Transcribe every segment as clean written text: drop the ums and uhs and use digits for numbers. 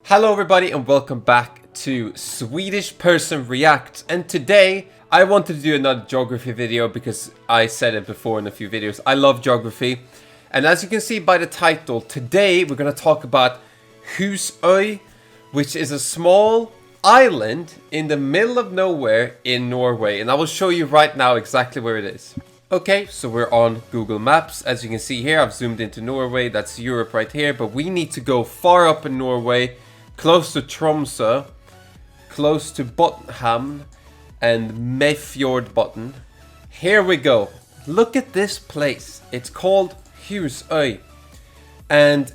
Hello everybody and welcome back to Swedish Person Reacts, and today I wanted to do another geography video because I said it before in a few videos. I love geography, and as you can see by the title, today we're going to talk about Husøy, which is a small island in the middle of nowhere in Norway, and I will show you right now exactly where it is. Okay, so we're on Google Maps. As you can see here, I've zoomed into Norway. That's Europe right here, but we need to go far up in Norway, close to Tromsø, close to Botnhamn and Mefjordbotn. Here we go. Look at this place. It's called Husøy. And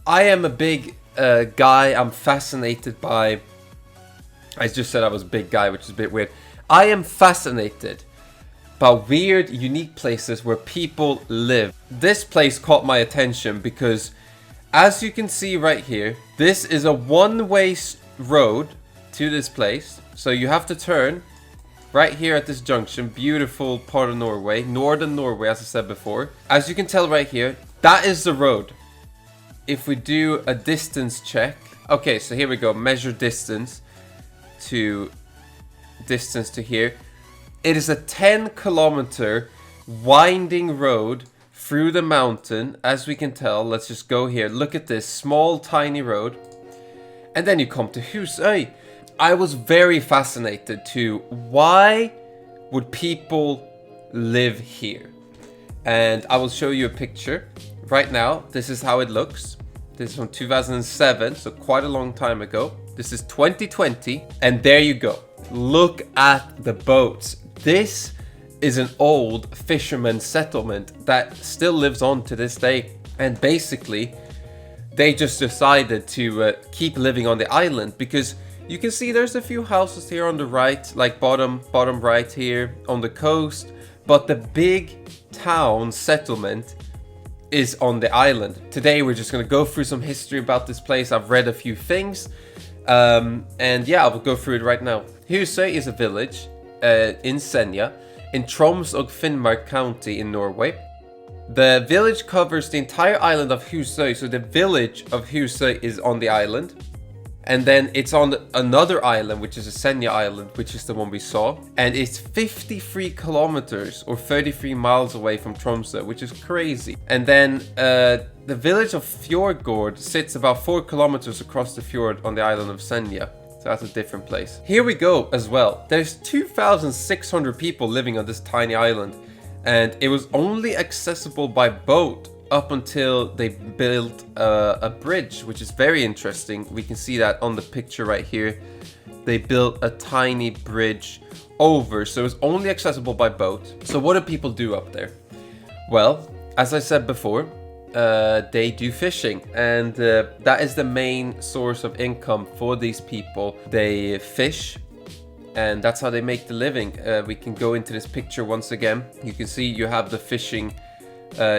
I am a big guy. I'm fascinated by... I just said I was a big guy, which is a bit weird. I am fascinated by weird, unique places where people live. This place caught my attention because, as you can see right here, this is a one-way road to this place. So you have to turn right here at this junction. Beautiful part of Norway, northern Norway, as I said before. As you can tell right here, that is the road. If we do a distance check, okay, so here we go, measure distance to here. It is a 10-kilometer winding road through the mountain. As we can tell, let's just go here. Look at this small, tiny road. And then you come to Husøy. I was very fascinated to why would people live here? And I will show you a picture right now. This is how it looks. This is from 2007, so quite a long time ago. This is 2020, and there you go. Look at the boats. This is an old fisherman settlement that still lives on to this day. And basically, they just decided to keep living on the island because you can see there's a few houses here on the right, like bottom right here on the coast. But the big town settlement is on the island. Today, we're just going to go through some history about this place. I've read a few things. And yeah, I will go through it right now. Husøy is a village in Senja, in Troms og Finnmark County in Norway. The village covers the entire island of Husøy, so the village of Husøy is on the island. And then it's on another island, which is a Senja island, which is the one we saw. And it's 53 kilometers or 33 miles away from Tromsø, which is crazy. And then the village of Fjordgård sits about 4 kilometers across the fjord on the island of Senja. So that's a different place. Here we go as well. There's 2,600 people living on this tiny island. And it was only accessible by boat up until they built a bridge, which is very interesting. We can see that on the picture right here. They built a tiny bridge over, so it's only accessible by boat. So what do people do up there? Well, as I said before, they do fishing, and that is the main source of income for these people. They fish, and that's how they make the living. We can go into this picture once again. You can see you have the fishing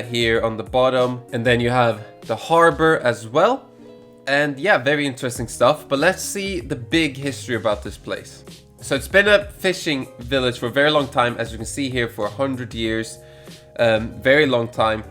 here on the bottom, and then you have the harbor as well. And yeah, very interesting stuff. But let's see the big history about this place. So it's been a fishing village for a very long time, as you can see here, for 100 years. Very long time.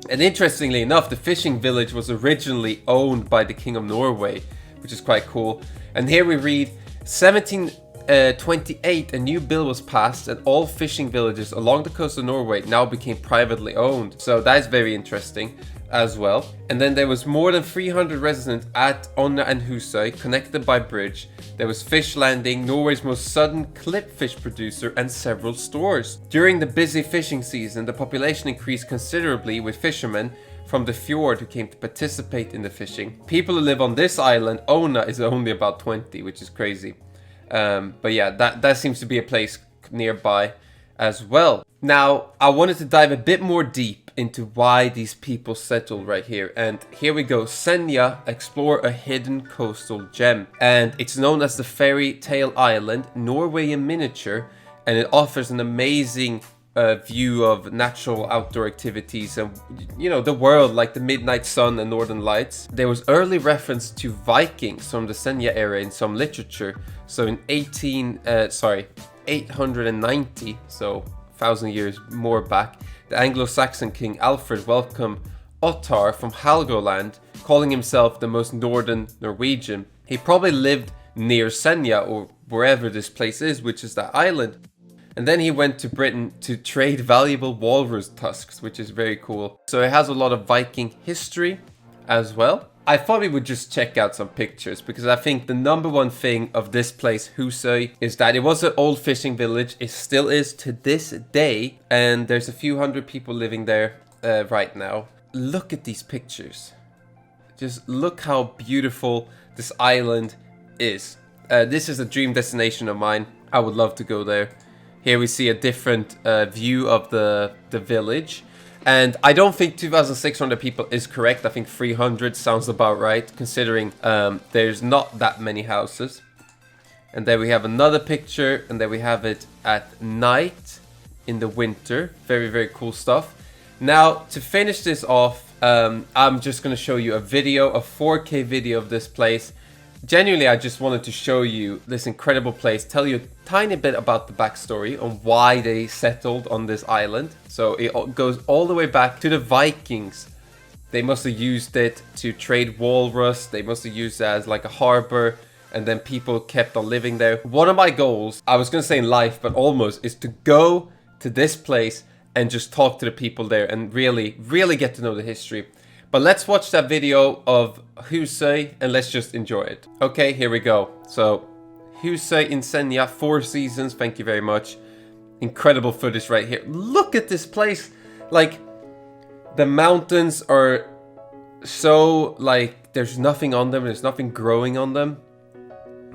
And interestingly enough, the fishing village was originally owned by the King of Norway, which is quite cool. And here we read 1728, a new bill was passed and all fishing villages along the coast of Norway now became privately owned. So that is very interesting as well. And then there was more than 300 residents at Onna and Husøy, connected by bridge. There was fish landing, Norway's most southern clip fish producer, and several stores. During the busy fishing season, the population increased considerably with fishermen from the fjord who came to participate in the fishing. People who live on this island, Onna, is only about 20, which is crazy. But yeah, that seems to be a place nearby as well. Now, I wanted to dive a bit more deep into why these people settled right here. And here we go. Senja, explore a hidden coastal gem. And it's known as the Fairy Tale Island, Norway in miniature. And it offers an amazing view of natural outdoor activities and, you know, the world, like the midnight sun and northern lights. There was early reference to Vikings from the Senja area in some literature. So in 890, so 1,000 years more back, the Anglo-Saxon king Alfred welcomed Ottar from Helgoland, calling himself the most northern Norwegian. He probably lived near Senja or wherever this place is, which is that island. And then he went to Britain to trade valuable walrus tusks, which is very cool. So it has a lot of Viking history as well. I thought we would just check out some pictures because I think the number one thing of this place, Husøy, is that it was an old fishing village. It still is to this day. And there's a few hundred people living there right now. Look at these pictures. Just look how beautiful this island is. This is a dream destination of mine. I would love to go there. Here we see a different view of the village. And I don't think 2,600 people is correct. I think 300 sounds about right, considering there's not that many houses. And then we have another picture, and then we have it at night in the winter. Very, very cool stuff. Now, to finish this off, I'm just going to show you a video, a 4K video of this place. Genuinely, I just wanted to show you this incredible place, tell you a tiny bit about the backstory on why they settled on this island. So it goes all the way back to the Vikings. They must have used it to trade walrus. They must have used it as like a harbor, and then people kept on living there. One of my goals, I was going to say in life, but almost, is to go to this place and just talk to the people there and really, really get to know the history. But let's watch that video of Husøy and let's just enjoy it. Okay, here we go. So, Husøy in Senja, 4 seasons, thank you very much. Incredible footage right here. Look at this place. Like, the mountains are so, like, there's nothing on them. There's nothing growing on them.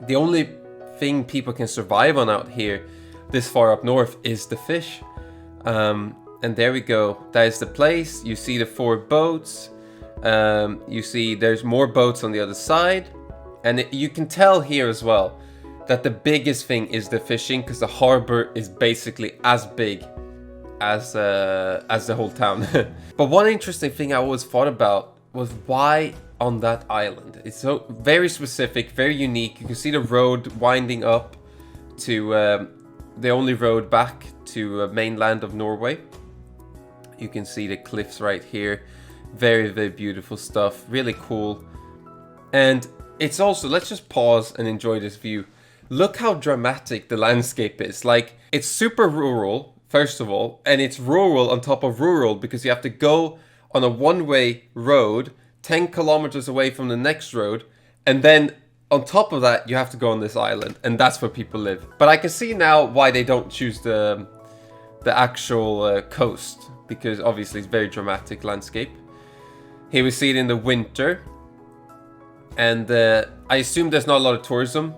The only thing people can survive on out here, this far up north, is the fish. And there we go. That is the place. You see the 4 boats. You see there's more boats on the other side. And you can tell here as well that the biggest thing is the fishing, because the harbor is basically as big as the whole town. But one interesting thing I always thought about was why on that island. It's so very specific, very unique. You can see the road winding up to the only road back to mainland of Norway. You can see the cliffs right here. Very, very beautiful stuff. Really cool. And it's also, let's just pause and enjoy this view. Look how dramatic the landscape is. Like, it's super rural, first of all, and it's rural on top of rural because you have to go on a one-way road 10 kilometers away from the next road, and then on top of that you have to go on this island, and that's where people live. But I can see now why they don't choose the actual coast, because obviously it's very dramatic landscape. Here we see it in the winter, and I assume there's not a lot of tourism,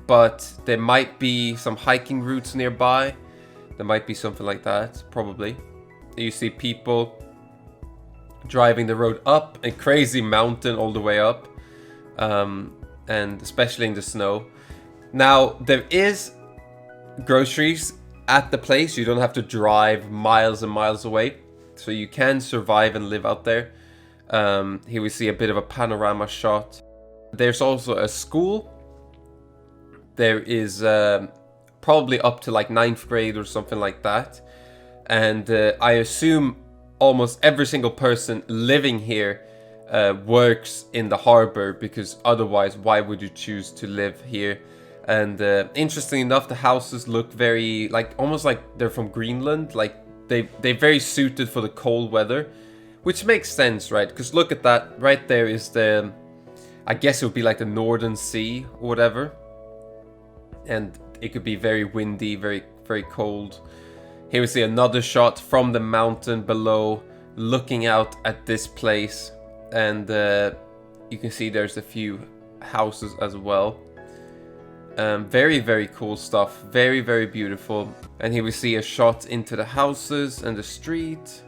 but there might be some hiking routes nearby. There might be something like that, probably. You see people driving the road up a crazy mountain all the way up, and especially in the snow. Now, there is groceries at the place. You don't have to drive miles and miles away, so you can survive and live out there. Here we see a bit of a panorama shot. There's also a school. There is probably up to like 9th grade or something like that. And I assume almost every single person living here works in the harbor, because otherwise why would you choose to live here? And interestingly enough, the houses look very like almost like they're from Greenland. Like they're very suited for the cold weather, which makes sense, right? Because look at that right there is the, I guess it would be like the Northern Sea or whatever, and it could be very windy, very, very cold. Here we see another shot from the mountain below, looking out at this place, and you can see there's a few houses as well. Very, very cool stuff. Very, very beautiful. And here we see a shot into the houses and the street,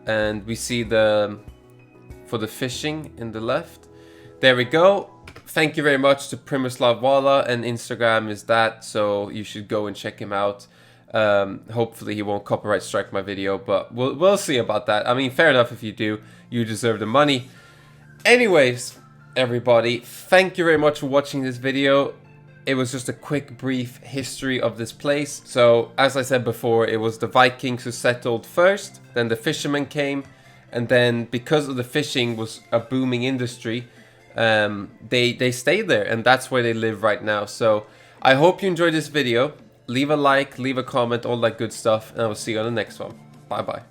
and we see for the fishing in the left. There we go. Thank you very much to Primoslav Wala, and Instagram is that, so you should go and check him out. Hopefully he won't copyright strike my video, but we'll see about that. I mean, fair enough if you do. You deserve the money. Anyways, everybody, thank you very much for watching this video. It was just a quick, brief history of this place. So, as I said before, it was the Vikings who settled first, then the fishermen came, and then because of the fishing was a booming industry, they stayed there, and that's where they live right now. So I hope you enjoyed this video. Leave a like, leave a comment, all that good stuff, and I will see you on the next one. Bye bye.